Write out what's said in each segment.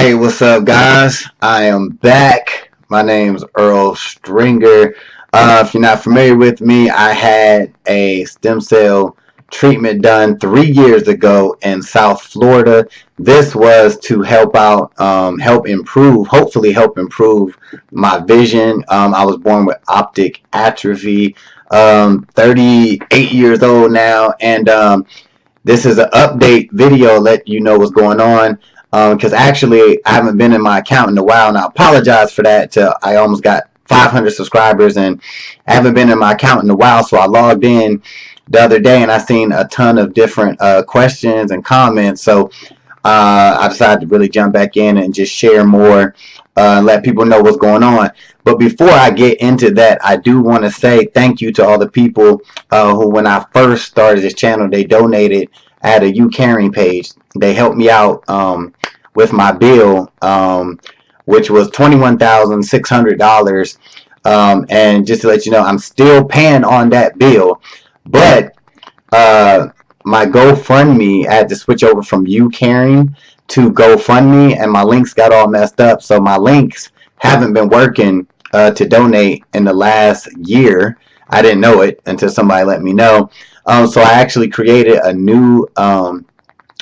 Hey, what's up, guys? I am back. My name's Earl Stringer. If you're not familiar with me, I had a stem cell treatment done 3 years ago in South Florida. This was to help out, hopefully help improve my vision. I was born with optic atrophy, 38 years old now, and this is an update video, let you know what's going on. Because actually I haven't been in my account in a while, and I apologize for that. I almost got 500 subscribers, and I haven't been in my account in a while, so I logged in the other day, and I seen a ton of different questions and comments. So I decided to really jump back in and just share more, and let people know what's going on. But before I get into that, I do want to say thank you to all the people who, when I first started this channel, they donated. I had a YouCaring page. They helped me out with my bill, which was $21,600. And just to let you know, I'm still paying on that bill. But my GoFundMe, I had to switch over from YouCaring to GoFundMe, and my links got all messed up. So my links haven't been working to donate in the last year. I didn't know it until somebody let me know. So I actually created a new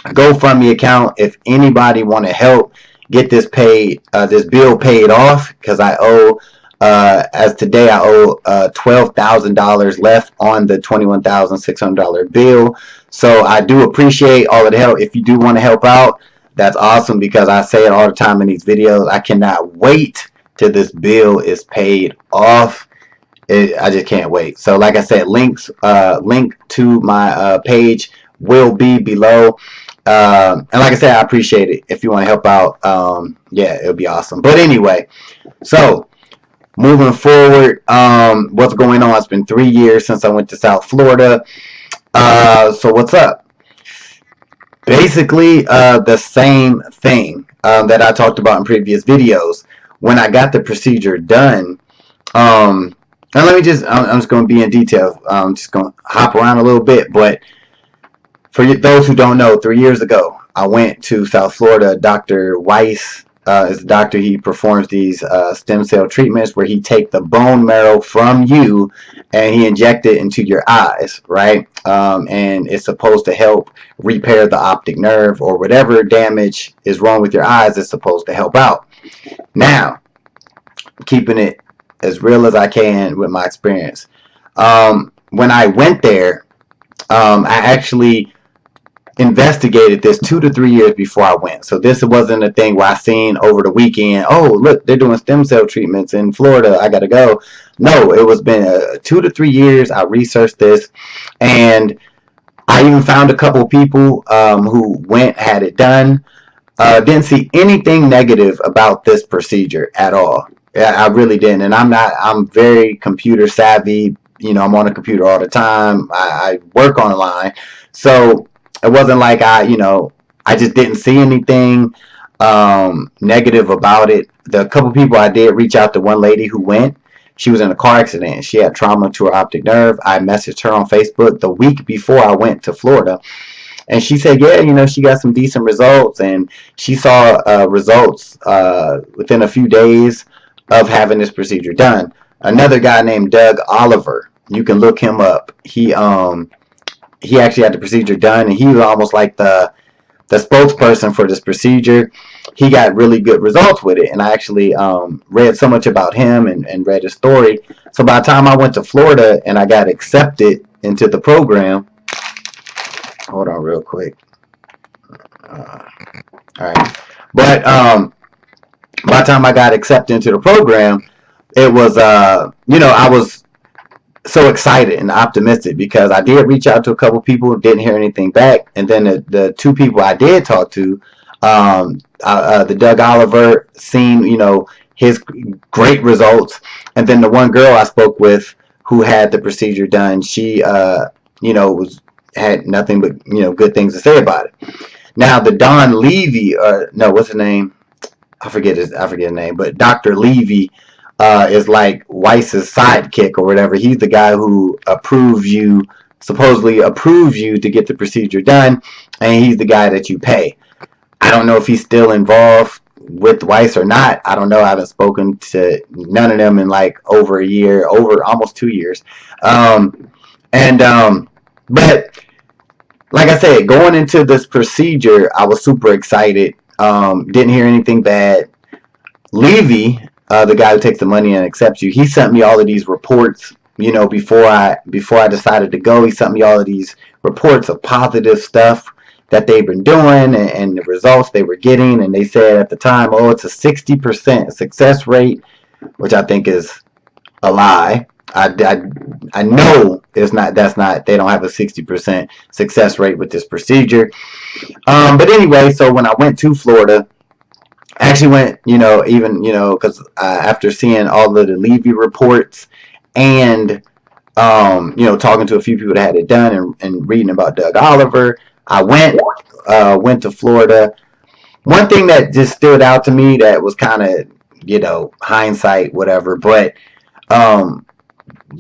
GoFundMe account. If anybody want to help get this bill paid off, because I owe, as today I owe $12,000 left on the $21,600 bill. So I do appreciate all of the help. If you do want to help out, that's awesome, because I say it all the time in these videos. I cannot wait till this bill is paid off. I just can't wait. So like I said, link to my page will be below. And like I said, I appreciate it. If you want to help out, yeah, it'll be awesome. But anyway, so moving forward, what's going on? It's been 3 years since I went to South Florida. So what's up? Basically, the same thing that I talked about in previous videos. When I got the procedure done, and I'm just going to be in detail. I'm just going to hop around a little bit. But for those who don't know, 3 years ago, I went to South Florida. Dr. Weiss is a doctor. He performs these stem cell treatments where he take the bone marrow from you and he inject it into your eyes, right? And it's supposed to help repair the optic nerve, or whatever damage is wrong with your eyes. It's supposed to help out. Now, keeping it as real as I can with my experience. When I went there, I actually investigated this 2 to 3 years before I went. So this wasn't a thing where I seen over the weekend, oh, look, they're doing stem cell treatments in Florida, I gotta go. No, it was been 2 to 3 years. I researched this, and I even found a couple people who went, had it done. Didn't see anything negative about this procedure at all. I really didn't. And I'm very computer savvy. You know, I'm on a computer all the time. I work online. So it wasn't like I just didn't see anything negative about it. The couple people I did reach out to, one lady who went, she was in a car accident. She had trauma to her optic nerve. I messaged her on Facebook the week before I went to Florida. And she said, yeah, she got some decent results. And she saw results within a few days of having this procedure done. Another guy named Doug Oliver, you can look him up. He actually had the procedure done, and he was almost like the spokesperson for this procedure. He got really good results with it, and I actually read so much about him and read his story. So by the time I went to Florida and I got accepted into the program, hold on real quick. All right. But by the time I got accepted into the program, it was, I was so excited and optimistic, because I did reach out to a couple people, didn't hear anything back. And then the two people I did talk to, the Doug Oliver, seen, his great results. And then the one girl I spoke with who had the procedure done, she, had nothing but, good things to say about it. Now, the Don Levy, what's his name? I forget his name, but Dr. Levy is like Weiss's sidekick or whatever. He's the guy who supposedly approves you to get the procedure done, and he's the guy that you pay. I don't know if he's still involved with Weiss or not, I don't know. I haven't spoken to none of them in like over a year, over almost 2 years. Um, and but like I said, going into this procedure, I was super excited. Didn't hear anything bad. Levy, the guy who takes the money and accepts you, he sent me all of these reports. You know, before I decided to go, he sent me all of these reports of positive stuff that they've been doing and the results they were getting. And they said at the time, oh, it's a 60% success rate, which I think is a lie. I know it's not. That's not. They don't have a 60% success rate with this procedure. But anyway, so when I went to Florida, I actually went, even, because after seeing all of the Levy reports and, talking to a few people that had it done and reading about Doug Oliver, I went to Florida. One thing that just stood out to me that was kind of, hindsight, whatever, but um,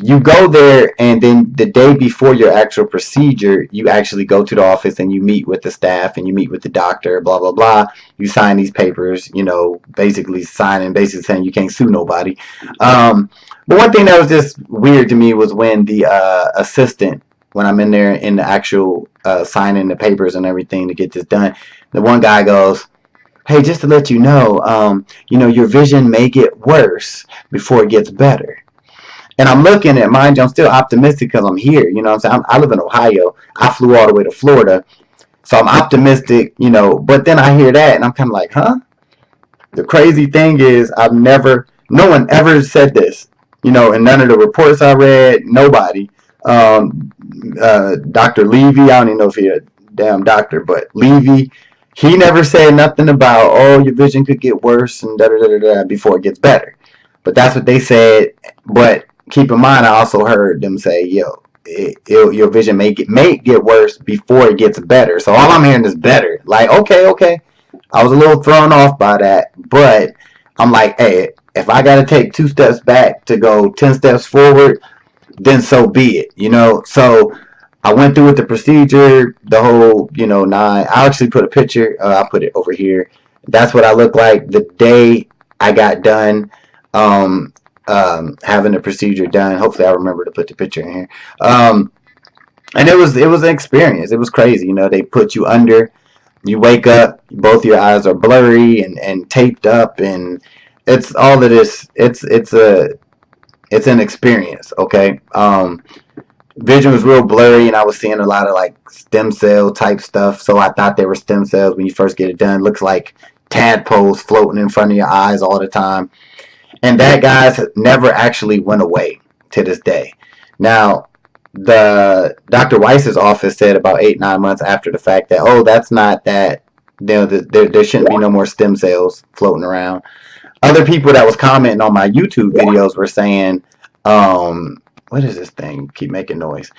you go there and then the day before your actual procedure, you actually go to the office and you meet with the staff and you meet with the doctor, blah, blah, blah. You sign these papers, basically saying you can't sue nobody. But one thing that was just weird to me was when the assistant, when I'm in there in the actual signing the papers and everything to get this done, the one guy goes, hey, just to let you know, your vision may get worse before it gets better. And I'm looking at, mind you, I'm still optimistic because I'm here. You know what I'm saying? I live in Ohio. I flew all the way to Florida. So I'm optimistic, But then I hear that and I'm kind of like, huh? The crazy thing is no one ever said this. In none of the reports I read, nobody. Dr. Levy, I don't even know if he's a damn doctor, but Levy, he never said nothing about, oh, your vision could get worse and da-da-da-da-da before it gets better. But that's what they said. But keep in mind, I also heard them say, your vision may get worse before it gets better. So all I'm hearing is better. Like, okay. I was a little thrown off by that, but I'm like, hey, if I got to take 2 steps back to go 10 steps forward, then so be it, So I went through with the procedure, the whole, 9. I actually put a picture. I'll put it over here. That's what I look like the day I got done. Having the procedure done. Hopefully I remember to put the picture in here. And it was an experience. It was crazy. They put you under, you wake up, both your eyes are blurry and taped up, and it's all of this. It's an experience. Okay. Vision was real blurry and I was seeing a lot of like stem cell type stuff. So I thought they were stem cells when you first get it done. It looks like tadpoles floating in front of your eyes all the time. And that, guys, never actually went away to this day. Now, the Dr. Weiss's office said about 8-9 months after the fact that, oh, that's not that, there shouldn't be no more stem cells floating around. Other people that was commenting on my YouTube videos were saying, what is this thing? Keep making noise.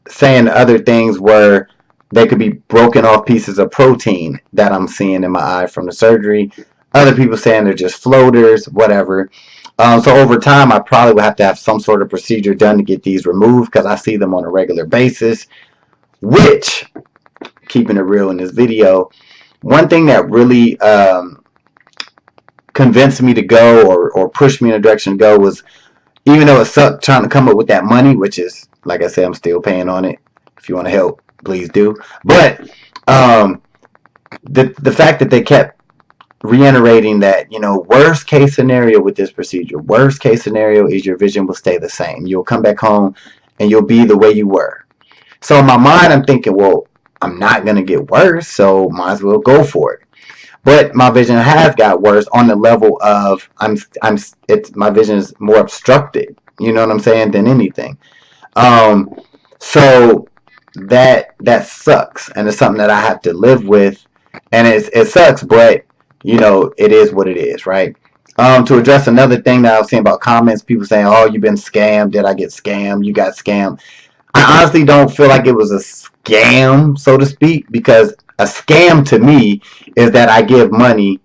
Saying other things were they could be broken off pieces of protein that I'm seeing in my eye from the surgery. Other people saying they're just floaters, whatever. So over time, I probably would have to have some sort of procedure done to get these removed because I see them on a regular basis. Which, keeping it real in this video, one thing that really convinced me to go or pushed me in a direction to go was, even though it sucked trying to come up with that money, which is, like I said, I'm still paying on it. If you want to help, please do. But the fact that they kept reiterating that, worst case scenario with this procedure, worst case scenario is your vision will stay the same. You'll come back home and you'll be the way you were. So in my mind, I'm thinking, well, I'm not going to get worse, so might as well go for it. But my vision has got worse on the level of my vision is more obstructed, you know what I'm saying, than anything. So that sucks, and it's something that I have to live with, and it sucks, but it is what it is, right? To address another thing that I was saying about comments, people saying, oh, you've been scammed, did I get scammed, you got scammed. I honestly don't feel like it was a scam, so to speak, because a scam to me is that I give money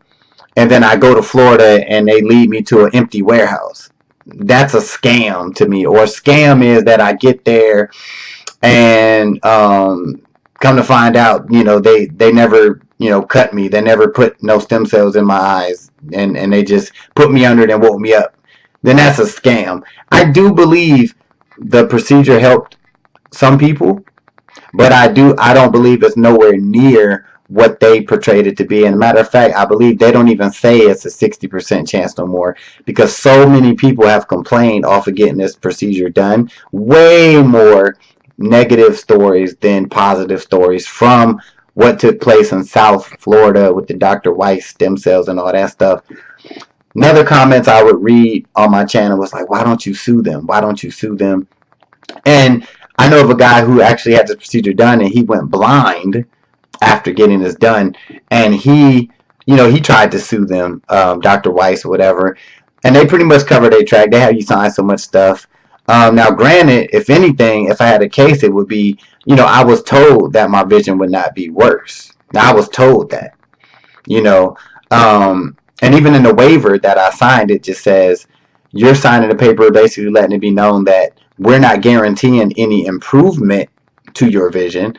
and then I go to Florida and they lead me to an empty warehouse. That's a scam to me. Or a scam is that I get there and come to find out, they never cut me. They never put no stem cells in my eyes, and they just put me under it and woke me up. Then that's a scam. I do believe the procedure helped some people, but I don't believe it's nowhere near what they portrayed it to be. And matter of fact, I believe they don't even say it's a 60% chance no more, because so many people have complained off of getting this procedure done. Way more negative stories than positive stories from what took place in South Florida with the Dr. Weiss stem cells and all that stuff. Another comments I would read on my channel was like, why don't you sue them? Why don't you sue them? And I know of a guy who actually had this procedure done, and he went blind after getting this done, and he tried to sue them, Dr. Weiss or whatever, and they pretty much covered their track. They have you sign so much stuff. Now granted, if anything, if I had a case, it would be, I was told that my vision would not be worse. Now I was told that, you know and even in the waiver that I signed, it just says you're signing a paper basically letting it be known that we're not guaranteeing any improvement to your vision.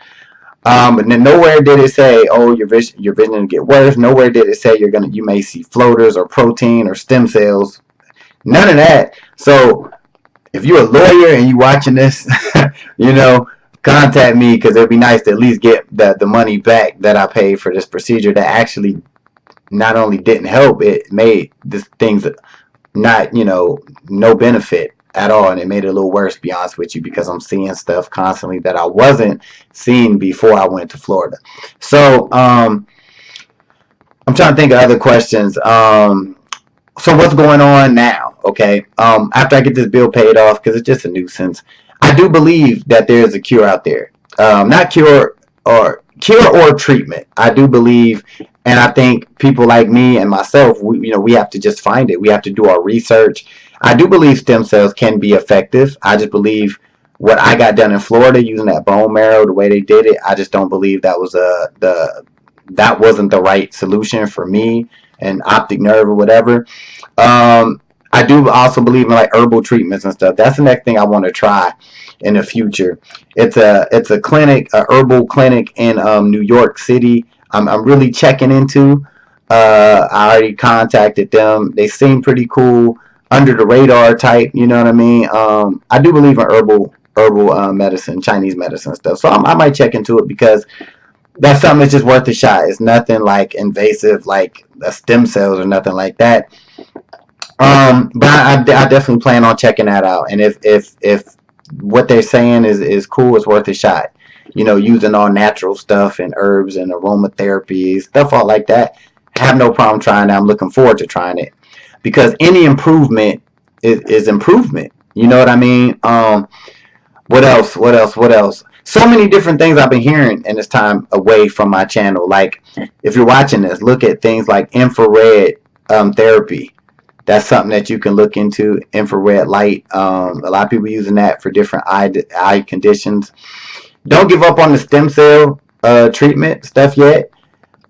And then nowhere did it say, oh, your vision will get worse. Nowhere did it say you may see floaters or protein or stem cells. None of that. So if you're a lawyer and you watching this, contact me, because it'd be nice to at least get the money back that I paid for this procedure that actually not only didn't help, it made this things not, no benefit at all, and it made it a little worse, to be honest with you, because I'm seeing stuff constantly that I wasn't seeing before I went to Florida. So I'm trying to think of other questions. So what's going on now? Okay, after I get this bill paid off, because it's just a nuisance, I do believe that there is a cure out there. Not cure or treatment. I do believe, and I think people like me and myself, we have to just find it. We have to do our research. I do believe stem cells can be effective. I just believe what I got done in Florida using that bone marrow, the way they did it, I just don't believe that was that wasn't the right solution for me and optic nerve or whatever. I do also believe in like herbal treatments and stuff. That's the next thing I want to try in the future. It's a clinic, a herbal clinic in New York City. I'm really checking into. I already contacted them. They seem pretty cool, under the radar type. You know what I mean? I do believe in herbal medicine, Chinese medicine stuff. So I might check into it, because that's something that's just worth a shot. It's nothing like invasive, like stem cells or nothing like that. But I definitely plan on checking that out. And if what they're saying is cool, it's worth a shot. Using all natural stuff and herbs and aromatherapy, stuff all like that. Have no problem trying it. I'm looking forward to trying it, because any improvement is improvement. You know what I mean? What else? So many different things I've been hearing in this time away from my channel. Like, if you're watching this, look at things like infrared therapy. That's something that you can look into. Infrared light. A lot of people using that for different eye conditions. Don't give up on the stem cell treatment stuff yet.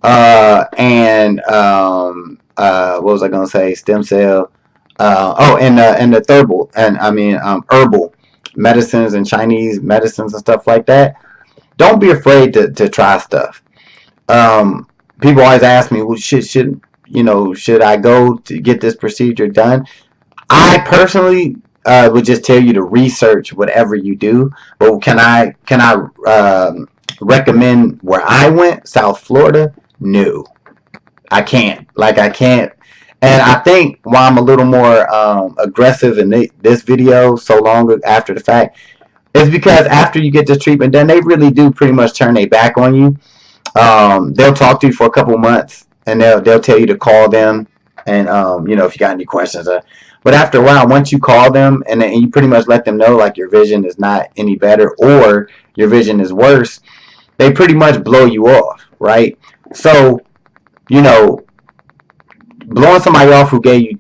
And what was I gonna say? Stem cell. And the herbal medicines and Chinese medicines and stuff like that. Don't be afraid to try stuff. People always ask me, well, should I go to get this procedure done? I personally would just tell you to research whatever you do. But can I recommend where I went, South Florida? No, I can't. I can't. And I think why I'm a little more aggressive in this video so long after the fact is because after you get this treatment done, they really do pretty much turn their back on you. They'll talk to you for a couple months, and they'll tell you to call them, and if you got any questions. But after a while, once you call them and you pretty much let them know like your vision is not any better or your vision is worse, they pretty much blow you off, right? So, blowing somebody off who gave you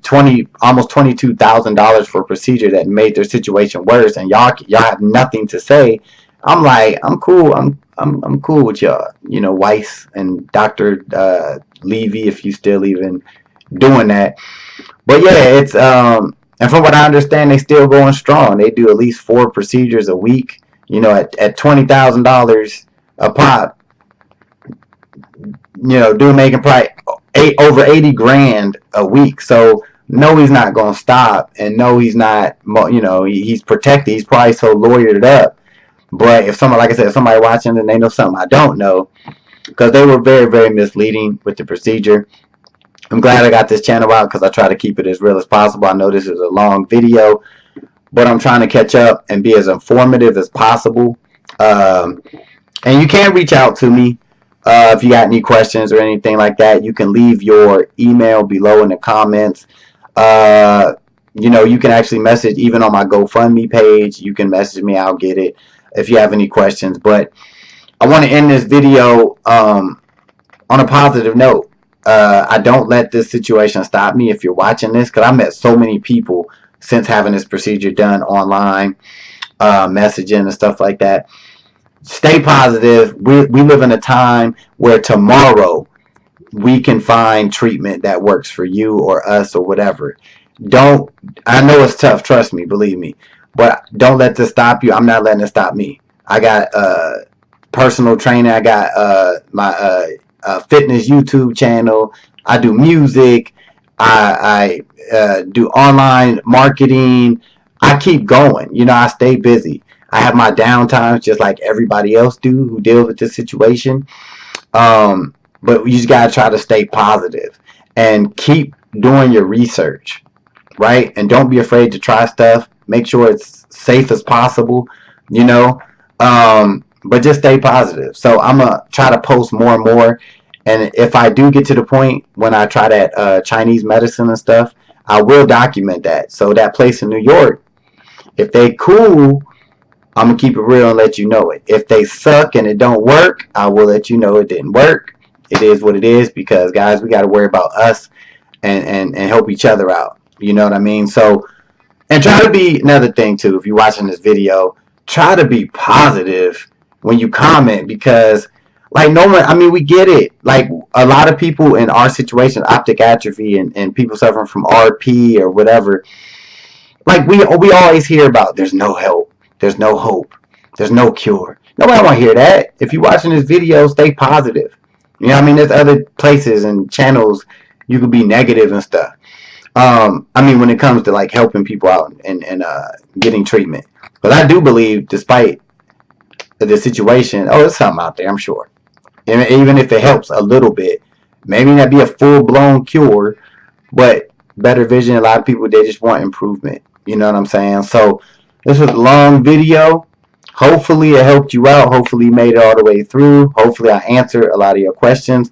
almost $22,000 for a procedure that made their situation worse, and y'all have nothing to say. I'm like, I'm cool. I'm cool with y'all. Weiss and Dr. Levy, if you still even doing that. But yeah, it's and from what I understand, they still going strong. They do at least 4 procedures a week. At $20,000 a pop. dude making probably over 80 grand a week. So no, he's not gonna stop, and no, he's not. He's protected. He's probably so lawyered up. But if somebody, like I said, if somebody watching and they know something I don't know, because they were very, very misleading with the procedure. I'm glad I got this channel out because I try to keep it as real as possible. I know this is a long video, but I'm trying to catch up and be as informative as possible. And you can reach out to me if you got any questions or anything like that. You can leave your email below in the comments. You can actually message even on my GoFundMe page. You can message me. I'll get it if you have any questions. But I want to end this video on a positive note. I don't let this situation stop me if you're watching this, because I met so many people since having this procedure done online, messaging and stuff like that. Stay positive. We live in a time where tomorrow we can find treatment that works for you or us or whatever. I know it's tough, trust me, believe me, but don't let this stop you. I'm not letting it stop me. I got personal training. I got my fitness YouTube channel. I do music. I do online marketing. I keep going. I stay busy. I have my downtimes just like everybody else do who deals with this situation. But you just gotta try to stay positive and keep doing your research, right? And don't be afraid to try stuff. Make sure it's safe as possible, you know. But just stay positive. So I'm gonna try to post more and more. And if I do get to the point when I try that Chinese medicine and stuff, I will document that. So that place in New York, if they cool, I'm gonna keep it real and let you know it. If they suck and it don't work, I will let you know it didn't work. It is what it is, because guys, we got to worry about us and help each other out. You know what I mean? So, and try to be, another thing too, if you're watching this video, try to be positive when you comment, because like no one, I mean, we get it. Like a lot of people in our situation, optic atrophy and people suffering from RP or whatever, like we always hear about there's no help, there's no hope, there's no cure. Nobody want to hear that. If you're watching this video, stay positive. You know what I mean? There's other places and channels you could be negative and stuff. I mean, when it comes to like helping people out and getting treatment, but I do believe, despite the situation, there's something out there, I'm sure. And even if it helps a little bit, maybe not be a full blown cure, but better vision. A lot of people, they just want improvement. You know what I'm saying? So this was a long video. Hopefully it helped you out. Hopefully you made it all the way through. Hopefully I answered a lot of your questions.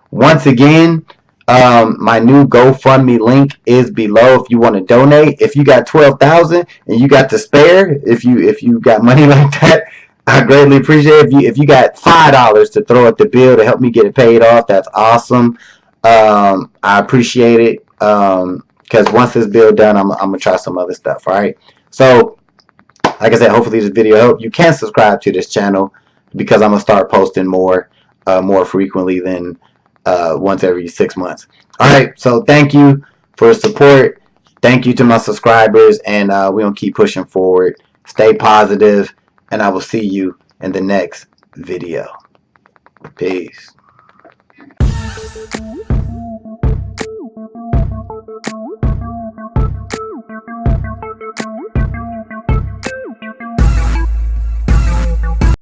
Once again, my new GoFundMe link is below if you want to donate. If you got 12,000 and you got to spare, if you got money like that, I greatly appreciate it. If you got $5 to throw at the bill to help me get it paid off, that's awesome. I appreciate it, because once this bill done, I'm gonna try some other stuff. All right. So, like I said, hopefully this video helped. You can subscribe to this channel, because I'm gonna start posting more frequently than once every 6 months. All right. So thank you for support. Thank you to my subscribers, and we're gonna keep pushing forward. Stay positive, and I will see you in the next video. Peace.